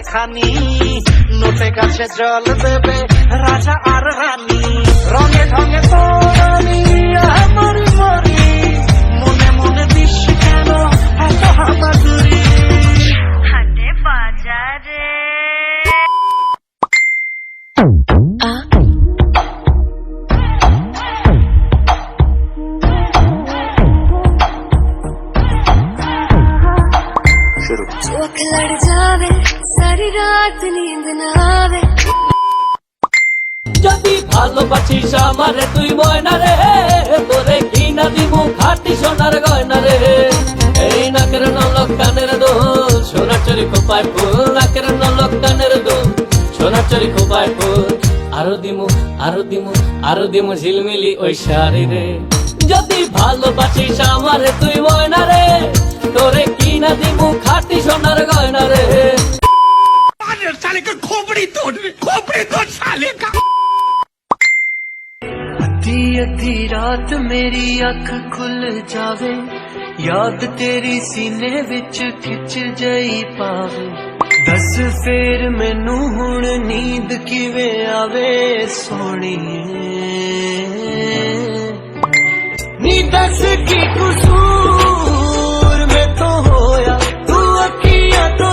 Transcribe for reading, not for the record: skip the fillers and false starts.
খানি নোটে গাছে জল দেবে রাজা আর রানী রঙে ঢঙে তোরানি আমার মরি মনে মনে দিস কেন এত হামাগুড়ি হাটে বাজারে चौक लड़ जावे सारी रात नींद ना आवे যদি ভালোবাসিস আমারে তুই ময়না রে তোরে কি না দিব খাটি সোনার গয়না রে এই নাকের নলক কানের দোল সোনার চরি খোপায় ফুল নাকের নলক কানের দোল সোনার চরি খোপায় ফুল আরো দিমু আরো দিমু আরো দিমু ঝিলমিলি ওই শাড়ি রে যদি ভালোবাসিস আমারে তুই ময়না রে তোরে কি না দিব খাটি সোনার গয়না রে साले का खोपड़ी तोड़ साले का अद्धी अद्धी रात मेरी अख खुल जावे याद तेरी सीने विच खिच जई पावे दस फेर मैनू हुण नींद किवें आवे सोहणीए नी दस की कसूर मैं तो होया तू अखियां तो